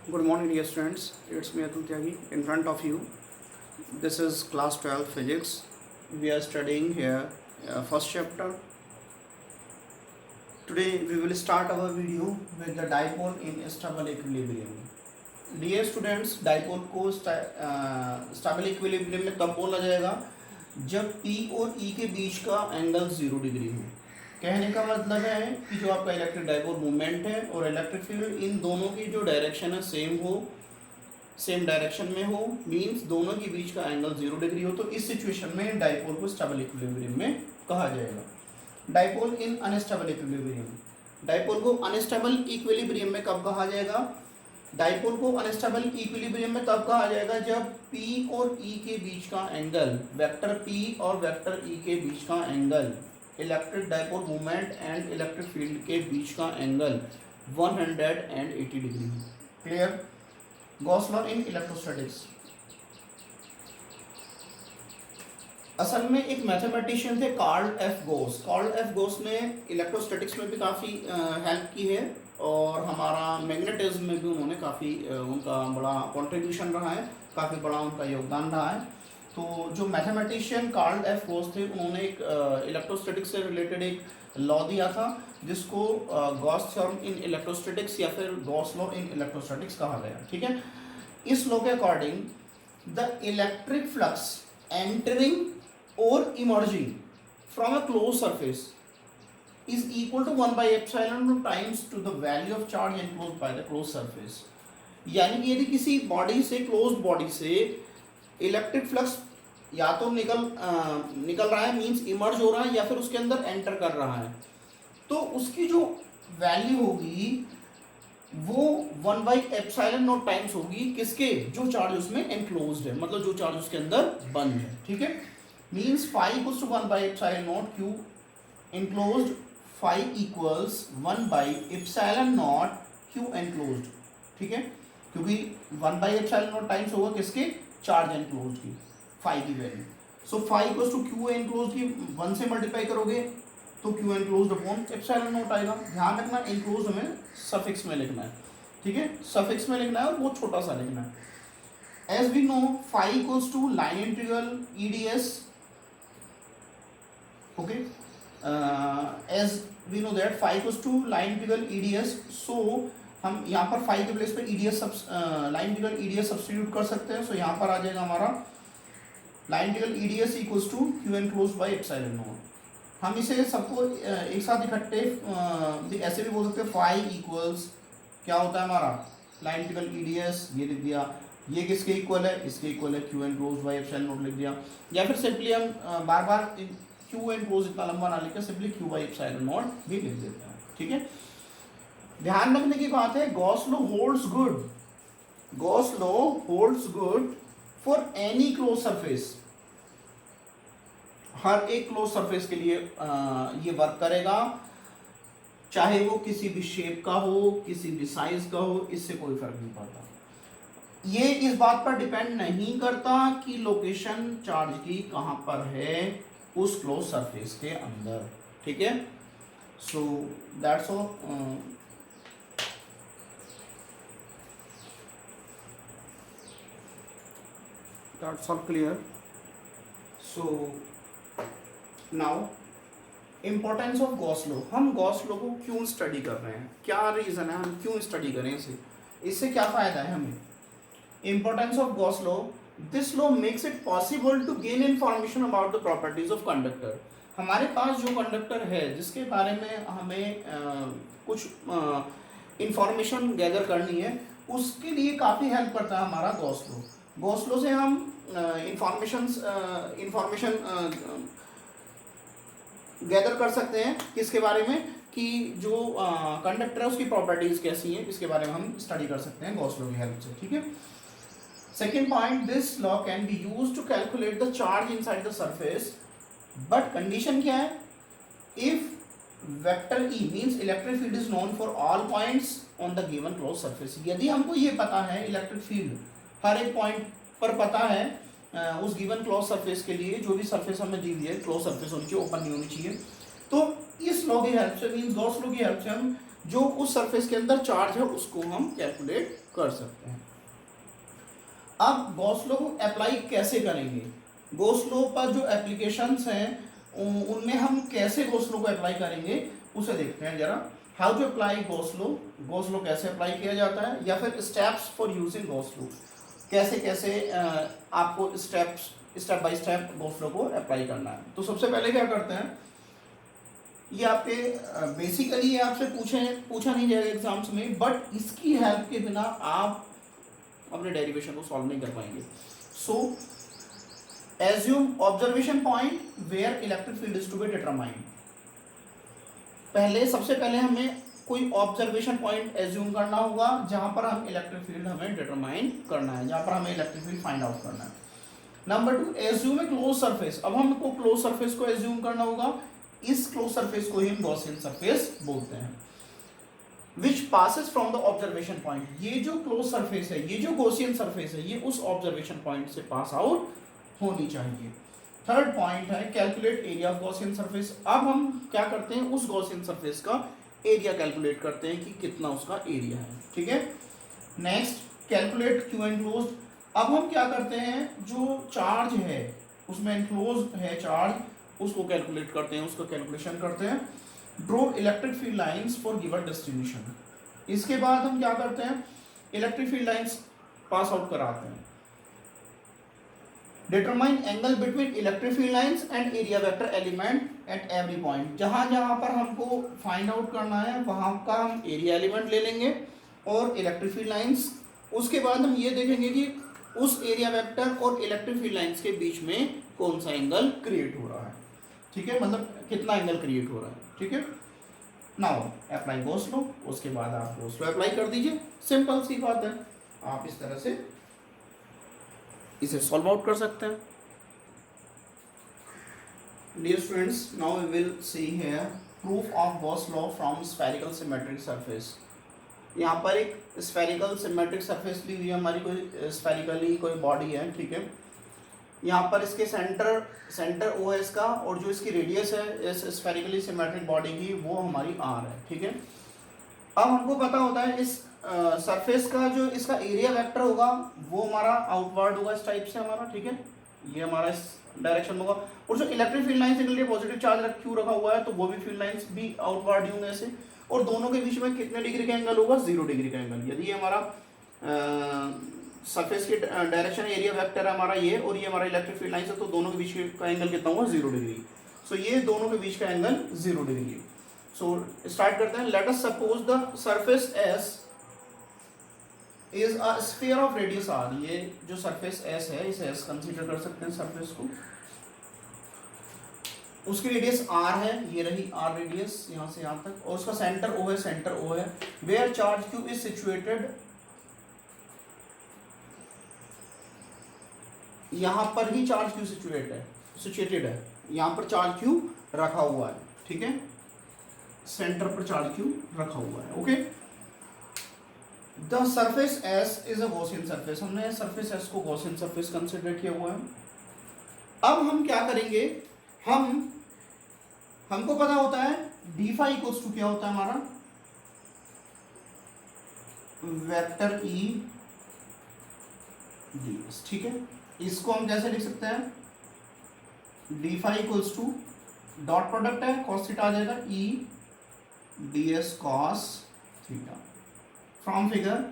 Good morning, dear students. It's me Atul Tyagi in front of you. This is class 12 physics. We are studying here first chapter. Today we will start our video with the dipole in stable equilibrium. Dear students, dipole को stable equilibrium में तब बोला जाएगा जब P और E के बीच का angle 0 degree हो। कहने का मतलब है कि जो आपका इलेक्ट्रिक डाइपोल मूवमेंट है और इलेक्ट्रिक फील्ड इन दोनों की जो डायरेक्शन है सेम डायरेक्शन में हो, मींस दोनों के बीच का एंगल 0 डिग्री हो, तो इस सिचुएशन में डाइपोल को स्टेबल इक्विलिब्रियम में कहा जाएगा। डाइपोल इन अनस्टेबल इक्विलिब्रियम, डाइपोल को अनस्टेबल इक्विलिब्रियम में कब कहा जाएगा? डाइपोल को अनस्टेबल इक्विलिब्रियम में तब कहा जाएगा जब P और E के बीच का एंगल, वेक्टर P और वेक्टर E के बीच का angle, electric dipole movement and electric field के बीच का एंगल 180 डिग्री है। Clear? Gauss law in electrostatics. असल में एक मैथमेटिशियन थे कार्ल एफ गोस। कार्ल एफ गोस ने इलेक्ट्रोस्टैटिक्स में भी काफ़ी हेल्प की है और हमारा मैग्नेटिज्म में भी उन्होंने काफ़ी उनका बड़ा कंट्रीब्यूशन रहा है, काफ़ी बड़ा उनका योगदान रहा है। तो जो मैथमेटिशियन कार्ल एफ गोस थे उन्होंने एक इलेक्ट्रोस्टैटिक्स से रिलेटेड एक लॉ दिया था जिसको गॉस थ्योरम इन इलेक्ट्रोस्टैटिक्स या फिर गॉस लॉ इन इलेक्ट्रोस्टैटिक्स कहा गया। ठीक है, इस लॉ के according the electric flux entering और emerging from a close surface is equal to 1 by epsilon times to the value of charge enclosed by the closed surface। यानी कि यदि किसी बॉडी से, क्लोज्ड बॉडी से इलेक्ट्रिक फ्लक्स या तो निकल रहा है, मींस इमर्ज हो रहा है, या फिर उसके अंदर एंटर कर रहा है, तो उसकी जो वैल्यू होगी वो 1 by epsilon नॉट टाइम्स होगी किसके? जो चार्ज उसमें एनक्लोज्ड है, मतलब जो चार्ज उसके अंदर बंद है। ठीक है, means phi equals to 1 by epsilon not q enclosed, phi equals 1 by epsilon not q enclosed। ठीक है, क्योंकि 1 by epsilon नॉट टाइम्स होगा किसके? चार्ज एनक्लोज्ड की, phi की value. So phi equals to q enclosed की 1 से मल्टीप्लाई करोगे तो q enclosed upon epsilon not आएगा। ध्यान रखना enclosed हमें सफिक्स में लिखना है। ठीक है, सफिक्स में लिखना है और बहुत छोटा सा लिखना है। As we know phi equals to line integral EDS। Okay, as we know that phi equals to line integral EDS, so हम यहाँ पर phi के प्लेस पे EDS line integral EDS substitute कर सकते हैं। सो यहाँ पर आ जाएगा हमारा line integral EDS equals to q enclosed by epsilon not. हम इसे सबको एक साथ इकट्ठे ऐसे भी बोल सकते हैं, phi इक्वल्स क्या होता है हमारा लाइन इंटीग्रल EDS, ये लिख दिया, ये किसके इक्वल है? इसके इक्वल है, q enclosed by epsilon not लिख दिया। या फिर सिंपली हम बार बार q enclosed इतना लंबा ना लिखकर simply q by epsilon not भी लिख देते हैं। ठीक है, ध्यान रखने की बात है, Gauss law holds good, Gauss law holds good for any close surface. हर एक क्लोज सरफेस के लिए ये वर्क करेगा, चाहे वो किसी भी शेप का हो, किसी भी साइज का हो, इससे कोई फर्क नहीं पड़ता। ये इस बात पर डिपेंड नहीं करता कि लोकेशन चार्ज की कहां पर है उस क्लोज सरफेस के अंदर। ठीक है, so that's all. That's all clear. So now importance of Gauss law. हम गॉस लॉ को क्यों स्टडी कर रहे हैं, क्या रीजन है हम क्यों स्टडी करें इसे, इससे क्या फायदा है हमें? Importance of Gauss law, this law makes it possible to gain information about the properties of conductor। हमारे पास जो कंडक्टर है जिसके बारे में हमें कुछ इंफॉर्मेशन गैदर करनी है, उसके लिए काफ़ी हेल्प करता है हमारा गॉस लॉ। गॉस लॉ से हम इंफॉर्मेशन गैदर कर सकते हैं किसके बारे में, कि जो कंडक्टर है उसकी प्रॉपर्टीज कैसी हैं, इसके बारे में हम स्टडी कर सकते हैं गॉस लॉ की हेल्प से। ठीक है, second point, this law can be used to calculate the charge inside the surface, but condition क्या है? If vector E means electric field is known for all points on the given close surface. यदि हमको ये पता है electric field हर एक point पर पता है उस गिवन क्लोज सरफेस के लिए, जो भी सरफेस हमें दी हुई है क्लोज सरफेस होनी चाहिए, ओपन नहीं होनी चाहिए, तो इस लॉ की हेल्प से, मींस गॉस लॉ की हेल्प से हम जो उस सरफेस के अंदर चार्ज है उसको हम कैलकुलेट कर सकते हैं। अब गॉस लॉ को अप्लाई कैसे करेंगे, गॉस लॉ पर जो एप्लीकेशंस हैं उनमें हम कैसे गॉस लॉ को अप्लाई करेंगे उसे देखते हैं जरा। How to apply Gauss law, Gauss law कैसे अप्लाई किया जाता है, या फिर steps for using Gauss law, कैसे कैसे आपको step by step Gauss law को अप्लाई करना है। तो सबसे पहले क्या करते हैं, ये आपके बेसिकली ये आपसे पूछा नहीं जाएगा एग्जाम्स में, बट इसकी हेल्प के बिना आप अपने डेरिवेशन को सॉल्व नहीं कर पाएंगे। So assume observation point where electric field is to be determined. सबसे पहले हमें कोई ऑब्जर्वेशन पॉइंट एज्यूम करना होगा जहां पर हम इलेक्ट्रिक फील्ड हमें डिटरमाइन करना है, जहां पर हमें इलेक्ट्रिक फील्ड फाइंड आउट करना है। नंबर 2, एज्यूम ए क्लोज सरफेस। अब हमको क्लोज सरफेस को एज्यूम करना होगा, इस क्लोज सरफेस को ही हम गॉसियन सरफेस बोलते हैं। विच passes from the observation point, ये जो क्लोज सरफेस है, ये जो गॉसियन सरफेस है, ये उस ऑब्जर्वेशन पॉइंट से पास आउट होनी चाहिए। थर्ड पॉइंट है calculate area of Gaussian surface. अब हम क्या करते हैं, उस गॉसियन सरफेस का एरिया कैलकुलेट करते हैं कि कितना उसका एरिया है, ठीक है। Next calculate Q enclose. अब हम क्या करते हैं, जो चार्ज है उसमें एनक्लोज है चार्ज, उसको कैलकुलेट करते हैं, उसका कैलकुलेशन करते हैं। Draw electric field lines for given destination. इसके बाद हम क्या करते हैं, electric field lines pass out कराते हैं। Determine angle between electric field lines and area vector element at every point. जहां जहां पर हमको फाइंड आउट करना है वहां का हम एरिया एलिमेंट ले लेंगे और इलेक्ट्रिक फील्ड लाइंस। उसके बाद हम ये देखेंगे कि उस एरिया वेक्टर और इलेक्ट्रिक फील्ड लाइंस के बीच में कौन सा एंगल क्रिएट हो रहा है, ठीक है, मतलब कितना एंगल क्रिएट हो रहा है, ठीक है। नाउ अप्लाई गॉस लॉ, उसके बाद आप गॉस लॉ अप्लाई कर दीजिए, सिंपल सी बात है। आप इस तरह से इसे सॉल्व आउट कर सकते हैं। Dear students, now we will see here proof of Gauss law from spherical symmetric surface. यहाँ पर एक स्फेरिकल सिमेट्रिक सरफेस ली हुई है हमारी, कोई स्फेरिकली कोई बॉडी है, ठीक है। यहाँ पर इसके सेंटर ओ है इसका, और जो इसकी रेडियस है इस स्फेरिकली सिमेट्रिक बॉडी की वो हमारी आर है, ठीक है। अब हमको पता होता है इस सरफेस का जो इसका एरिया वेक्टर होगा वो हमारा आउटवर्ड होगा इस टाइप से हमारा, ठीक है, ये हमारा इस डायरेक्शन में होगा। और जो इलेक्ट्रिक फील्ड लाइंस के लिए पॉजिटिव चार्ज क्यू रखा हुआ है तो वो भी फील्ड लाइंस भी आउटवर्ड ही होंगे ऐसे। और दोनों के बीच में कितने डिग्री का एंगल होगा, 0 डिग्री का एंगल। यदि ये हमारा सरफेस की डायरेक्शन एरिया वेक्टर है हमारा ये, और ये हमारा इलेक्ट्रिक फील्ड लाइंस है, तो दोनों के बीच का एंगल कितना होगा, 0 डिग्री। सो ये दोनों के बीच का एंगल 0 डिग्री। सो स्टार्ट करते हैं। Let us suppose the surface S is a sphere of radius R. ये जो सरफेस एस है इसे एस कंसीडर कर सकते हैं सरफेस को, उसकी रेडियस आर है, ये रही आर रेडियस यहाँ से यहाँ तक, और उसका सेंटर ओ है, सेंटर ओ है। Where charge Q is situated, यहाँ पर ही चार्ज क्यू सिचुएटेड है, यहाँ पर चार्ज क्यू रखा हुआ है, ठीक है, सेंटर पर चार्ज क्यू रखा हुआ है, okay. The surface S is a Gaussian surface. हमने सरफेस एस को गॉसियन सरफेस कंसिडर किया हुआ है। अब हम क्या करेंगे, हमको पता होता है डी फाई इक्वल्स टू क्या होता है हमारा, वेक्टर ई डी एस, ठीक है। इसको हम कैसे लिख सकते हैं, d phi equals to dot product है, कॉस थीटा आ जाएगा, E d S cos theta. From figure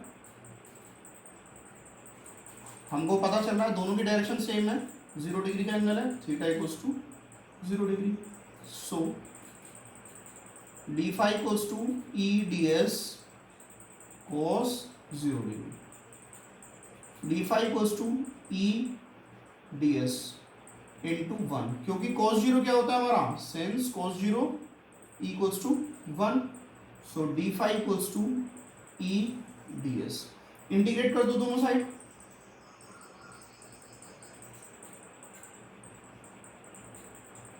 हमको पता चल रहा है दोनों की डायरेक्शन सेम है, 0 डिग्री का एंगल है, theta equals to 0 degree. So d phi equals to E d S cos 0 degree, d phi equals to E d S into 1, क्योंकि cos 0 क्या होता है हमारा, since cos 0 equals to 1। So d phi equals to E d S. Integrate कर दो दोनों side,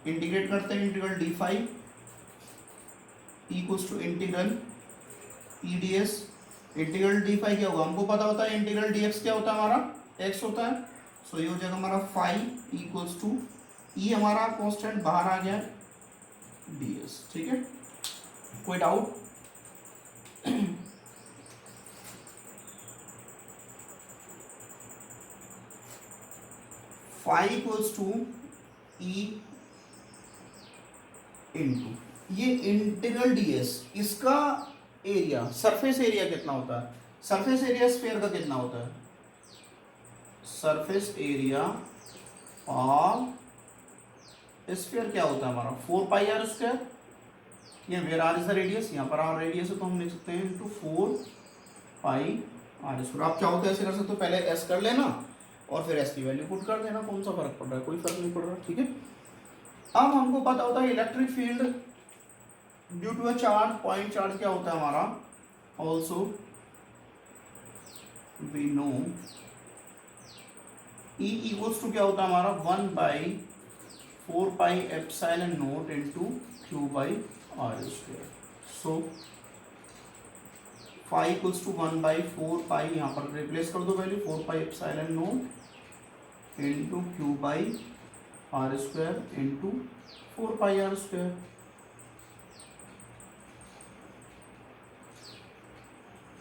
integrate करते हैं, integral d phi equals to integral E d S. Integral d phi क्या होगा, हमको पता होता है इंटीग्रल डी एक्स क्या होता है हमारा, एक्स होता है। सो ये हो जाएगा हमारा फाई इक्वल्स टू ई, हमारा कांस्टेंट बाहर आ गया डी एस, ठीक है। कोई doubt, phi equals to E into ये इंटीग्रल ds, इसका एरिया, सरफेस एरिया कितना होता है, सरफेस एरिया स्फीयर का कितना होता है, सरफेस एरिया ऑफ स्फीयर क्या होता है हमारा 4πr², ये where R is the radius, यहाँ पर आर रेडियस है तो हम लिख सकते हैं इनटू 4πr²। आप चाहो तो ऐसे कर सकते हो, पहले एस कर लेना और फिर एस की वैल्यू पुट कर देना, कौन सा फर्क पड़ रहा है, कोई फर्क नहीं पड़ रहा, ठीक है। अब हमको पता होता है electric field due to a charge, point charge क्या होता है हमारा, also we know E equals to क्या होता है हमारा 1/4πε0 into Q/r²। So phi equals to 1/4π, यहाँ पर रिप्लेस कर दो value, 4πε0 into Q/r² into 4πr²।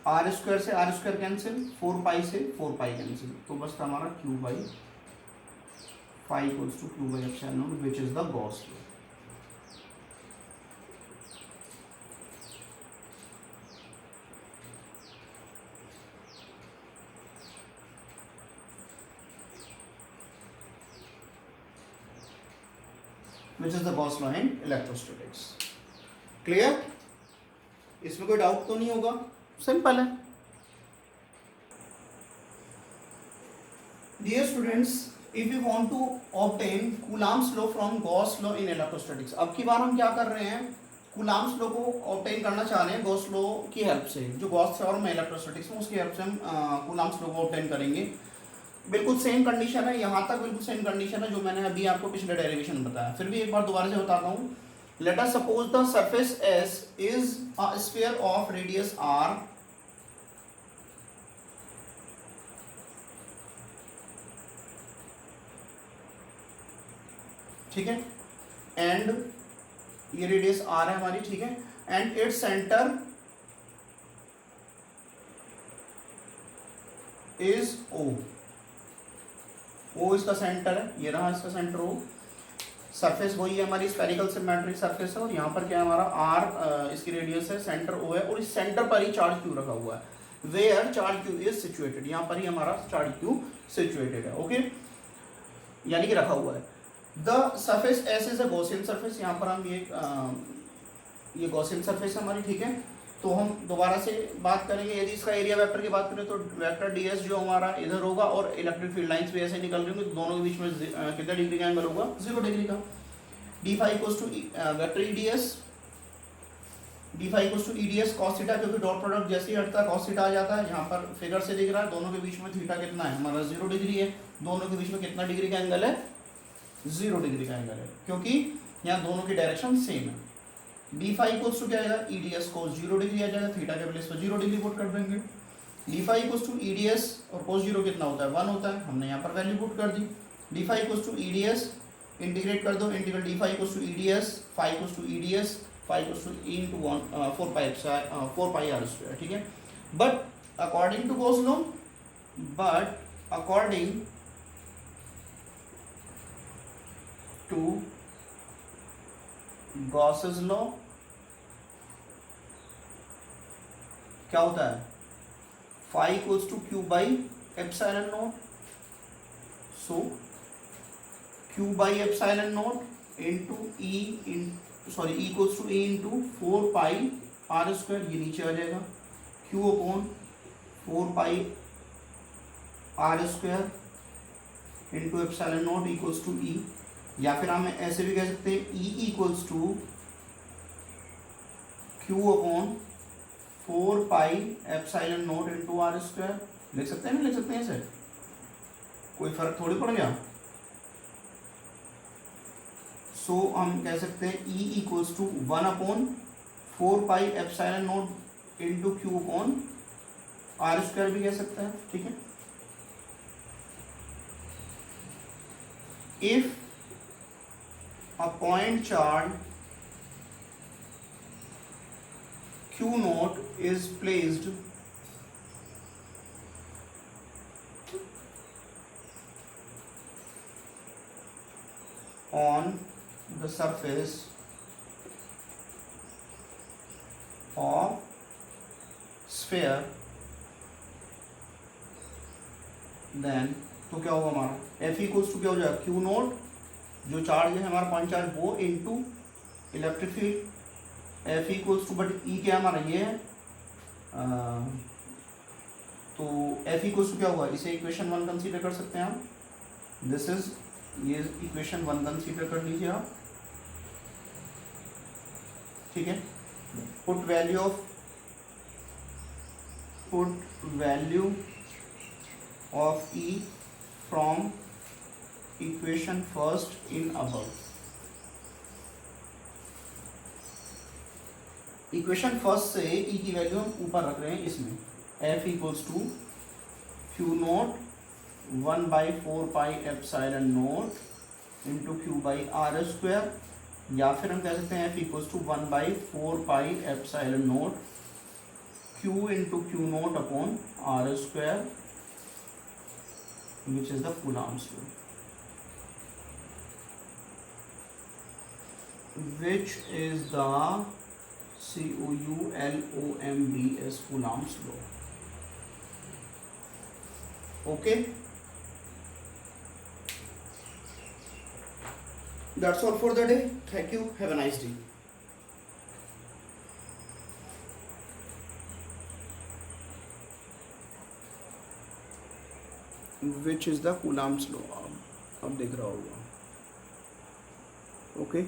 r² से r² कैंसिल, 4π से 4π कैंसिल, तो बस हमारा Q/5 equals to Q/ε0 which is the Gauss law. Which is the Gauss law in electrostatics. Clear, इसमें कोई डाउट तो नहीं होगा, सिंपल है। Dear students, if you want to obtain Coulomb's law from Gauss law in electrostatics, अब की बार हम क्या कर रहे हैं, कूलम्ब्स लॉ को ऑब्टेन करना चाह रहे हैं गॉस लॉ की हेल्प से, जो गॉस थ्योरम है इलेक्ट्रोस्टैटिक्स में उसकी हेल्प से हम कूलम्ब्स लॉ को ऑब्टेन करेंगे। बिल्कुल सेम कंडीशन है, यहाँ तक बिल्कुल सेम कंडीशन है जो मैंने अभी आपको पिछले डेरिवेशन में बताया, फिर भी एक बार दोबारा से बताता हूँ। Let us suppose the surface S is a sphere of radius r, ठीक है, एंड ये रेडियस r है हमारी, ठीक है, and its centre is O, O इसका सेंटर है, ये रहा इसका सेंटर O, सरफेस वही है हमारी स्फेरिकल सिमेट्रिक सरफेस है, और यहाँ पर क्या है हमारा r इसकी रेडियस है, सेंटर O है, और इस सेंटर पर ही चार्ज Q रखा हुआ है, where charge Q is situated, यहाँ पर ही हमारा चार्ज Q सिचुएटेड है, ओके, यानी कि रखा हुआ है। The surface S is a Gaussian surface, यहाँ पर हम ये गॉसियन सरफेस है हमारी, ठीक है। तो हम दोबारा से बात करेंगे, यदि इसका एरिया वेक्टर की बात करें तो वेक्टर ds जो हमारा इधर होगा, और इलेक्ट्रिक फील्ड लाइंस भी ऐसे निकल रही होंगी, दोनों के बीच में कितना डिग्री का एंगल होगा, 0 डिग्री का। d5 equals to vector eds cos theta, क्योंकि डॉट प्रोडक्ट जैसे ही हटता है cos थीटा आ जाता है, यहाँ पर फिगर से दिख रहा है, दोनों के बीच में थीटा कितना है हमारा 0 डिग्री है, दोनों के बीच में कितना डिग्री का एंगल है, 0 डिग्री का एंगल है, क्योंकि यहाँ दोनों की डायरेक्शन सेम है। d5 इक्वल्स टू क्या आएगा, eds cos 0 डिग्री आ जाएगा, थीटा के प्लेस पर 0 डिग्री पुट कर देंगे। d5 इक्वल्स टू eds और cos 0 कितना होता है, 1 होता है, हमने यहाँ पर वैल्यू पुट कर दी। d5 equals to eds integrate कर दो, integral d5 equals to eds, 5 equals to eds, 5 equals to e into 4πr², ठीक है। But according to Gauss law, to Gauss's law क्या होता है, फाई इक्वल्स टू Q/ε0, सो Q/ε0 into equals to E into 4πr², ये नीचे आ जाएगा, Q/4πr² into ε0 equals to E, या फिर हम ऐसे भी कह सकते हैं E equals to Q/4πε0 into r², लिख सकते हैं, नहीं लिख सकते हैं ऐसे, कोई फर्क थोड़ी पड़ गया। सो हम कह सकते हैं E equals to 1/4πε0 into Q/r² भी कह सकते हैं, ठीक है। If a point charge Q0 is placed on the surface of sphere, then तो क्या होगा हमारा F इक्वल्स टू क्या हो जाएगा Q नोट, जो चार्ज है हमारा पॉइंट चार्ज वो into electric field F equals to, but E क्या हमारा ये है, तो F इक्वल्स टू क्या होगा, इसे इक्वेशन 1 कंसीडर कर सकते हैं आप, दिस इज, ये इक्वेशन 1 कंसीडर कर लीजिए आप, ठीक है। Put value of E from equation first in above. Equation first से E की वैल्यू हम ऊपर रख रहे हैं इसमें, F equals to Q naught 1/4πε0 into Q by r square, या फिर हम कह सकते हैं F equals to 1/4πε0 Q into Q naught upon r square, which is the Coulomb's law, which is the COULOMBS Coulomb's law. Okay, that's all for the day. Thank you, have a nice day. Which is the Coulomb's law, अब देख रहा होगा, okay.